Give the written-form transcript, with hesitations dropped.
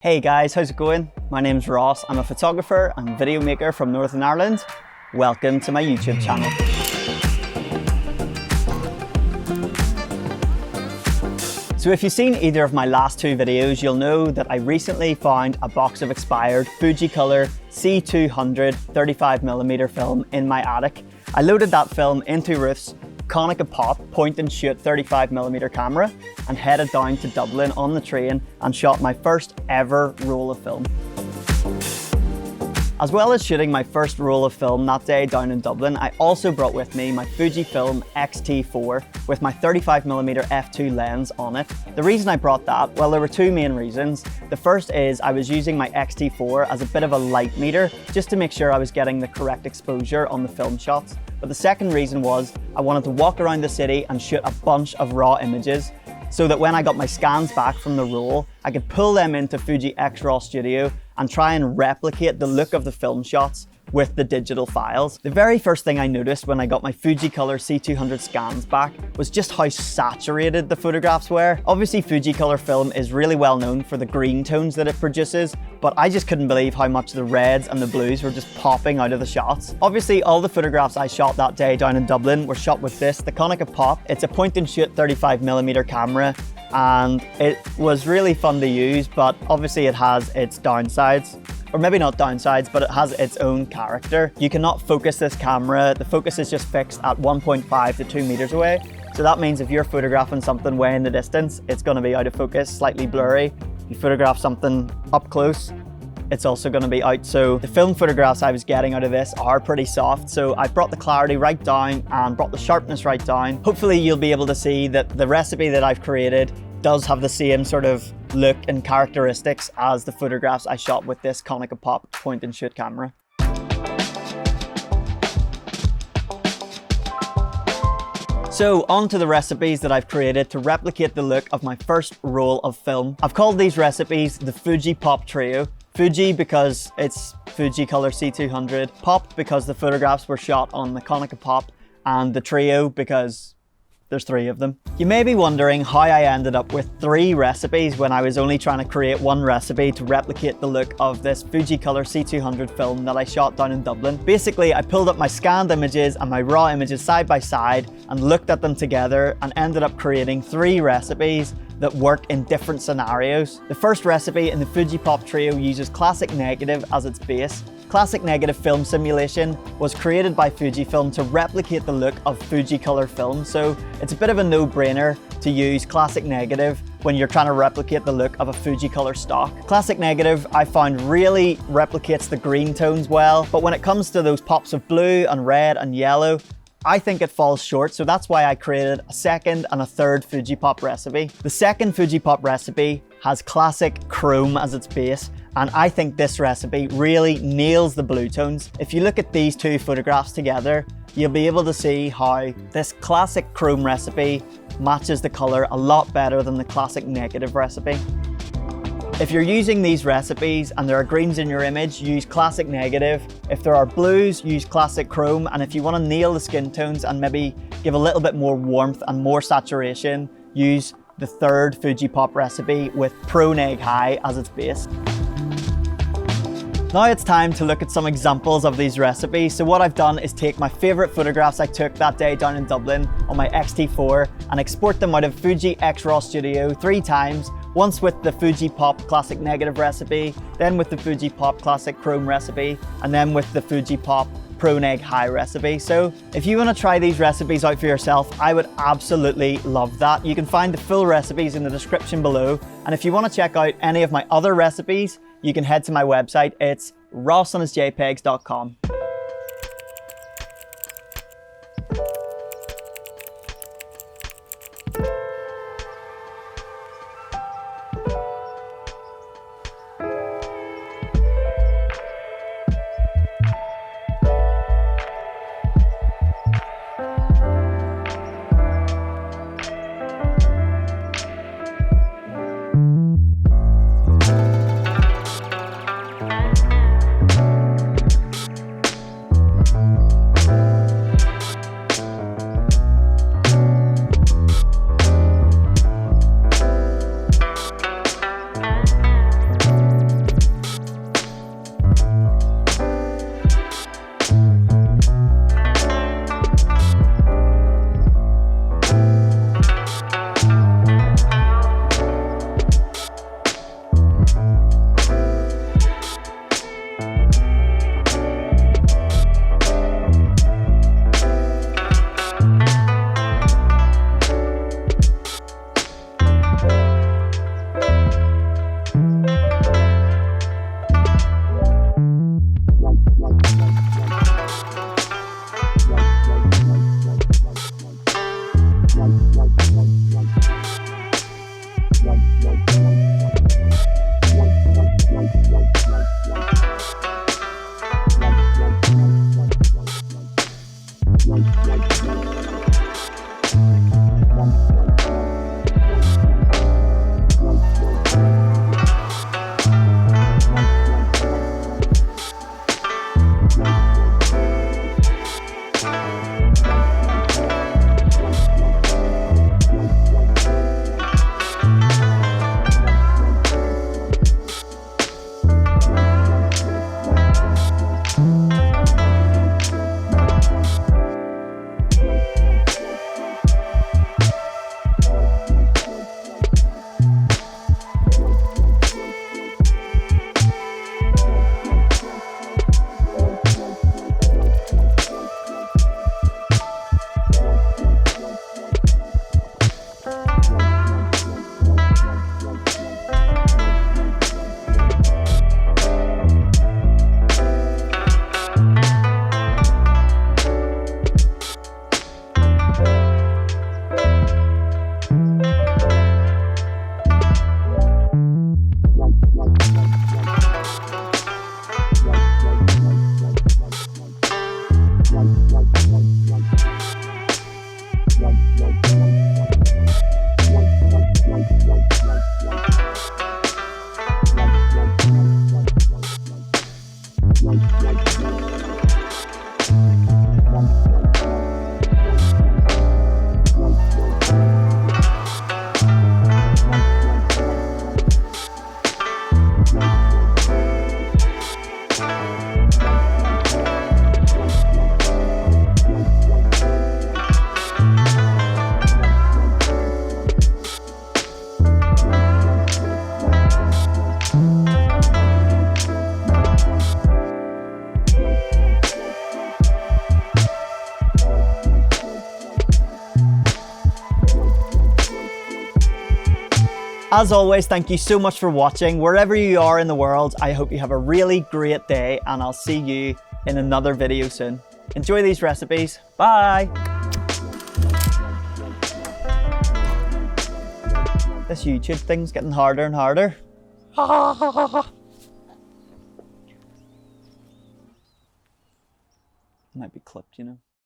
Hey guys, how's it going? My name's Ross. I'm a photographer and video maker from Northern Ireland. Welcome to my YouTube channel. So if you've seen either of my last two videos, you'll know that I recently found a box of expired Fujicolor C200 35mm film in my attic. I loaded that film into Ruth's Konica Pop point and shoot 35mm camera and headed down to Dublin on the train and shot my first ever roll of film. As well as shooting my first roll of film that day down in Dublin, I also brought with me my Fujifilm X-T4 with my 35mm f2 lens on it. The reason I brought that, well, there were two main reasons. The first is I was using my X-T4 as a bit of a light meter just to make sure I was getting the correct exposure on the film shots. But the second reason was I wanted to walk around the city and shoot a bunch of raw images so that when I got my scans back from the roll, I could pull them into Fuji X RAW Studio and try and replicate the look of the film shots with the digital files. The very first thing I noticed when I got my Fujicolor C200 scans back was just how saturated the photographs were. Obviously Fujicolor film is really well known for the green tones that it produces, but I just couldn't believe how much the reds and the blues were just popping out of the shots. Obviously all the photographs I shot that day down in Dublin were shot with this, the Konica Pop. It's a point and shoot 35mm camera and it was really fun to use, but obviously it has its downsides. Or maybe not downsides, but it has its own character. You cannot focus this camera. The focus is just fixed at 1.5 to 2 meters away. So that means if you're photographing something way in the distance, it's gonna be out of focus, slightly blurry. If you photograph something up close, it's also gonna be out. So the film photographs I was getting out of this are pretty soft. So I brought the clarity right down and brought the sharpness right down. Hopefully you'll be able to see that the recipe that I've created does have the same sort of look and characteristics as the photographs I shot with this Konica Pop point and shoot camera. So on to the recipes that I've created to replicate the look of my first roll of film. I've called these recipes the Fujipop trio. Fuji because it's Fujicolor C200, Pop because the photographs were shot on the Konica Pop, and the trio because there's three of them. You may be wondering how I ended up with 3 recipes when I was only trying to create one recipe to replicate the look of this Fujicolor C200 film that I shot down in Dublin. Basically, I pulled up my scanned images and my raw images side by side and looked at them together and ended up creating 3 recipes that work in different scenarios. The first recipe in the Fujipop trio uses classic negative as its base. Classic negative film simulation was created by Fujifilm to replicate the look of Fujicolor film, so it's a bit of a no-brainer to use classic negative when you're trying to replicate the look of a Fujicolor stock. Classic negative I found really replicates the green tones well, but when it comes to those pops of blue and red and yellow, I think it falls short, so that's why I created a second and a third Fujipop recipe. The second Fujipop recipe has classic chrome as its base, and I think this recipe really nails the blue tones. If you look at these two photographs together, you'll be able to see how this classic chrome recipe matches the color a lot better than the classic negative recipe. If you're using these recipes and there are greens in your image, use classic negative. If there are blues, use classic chrome. And if you want to nail the skin tones and maybe give a little bit more warmth and more saturation, use the third Fujipop recipe with Pro Neg High as its base. Now it's time to look at some examples of these recipes. So what I've done is take my favorite photographs I took that day down in Dublin on my X-T4 and export them out of Fuji X RAW Studio 3 times. Once with the Fujipop classic negative recipe, then with the Fujipop classic chrome recipe, and then with the Fujipop Pro Neg High recipe. So if you want to try these recipes out for yourself, I would absolutely love that. You can find the full recipes in the description below. And if you want to check out any of my other recipes, you can head to my website. It's rossonhisjpegs.com. As always, thank you so much for watching. Wherever you are in the world, I hope you have a really great day, and I'll see you in another video soon. Enjoy these recipes. Bye. This YouTube thing's getting harder and harder. Might be clipped, you know.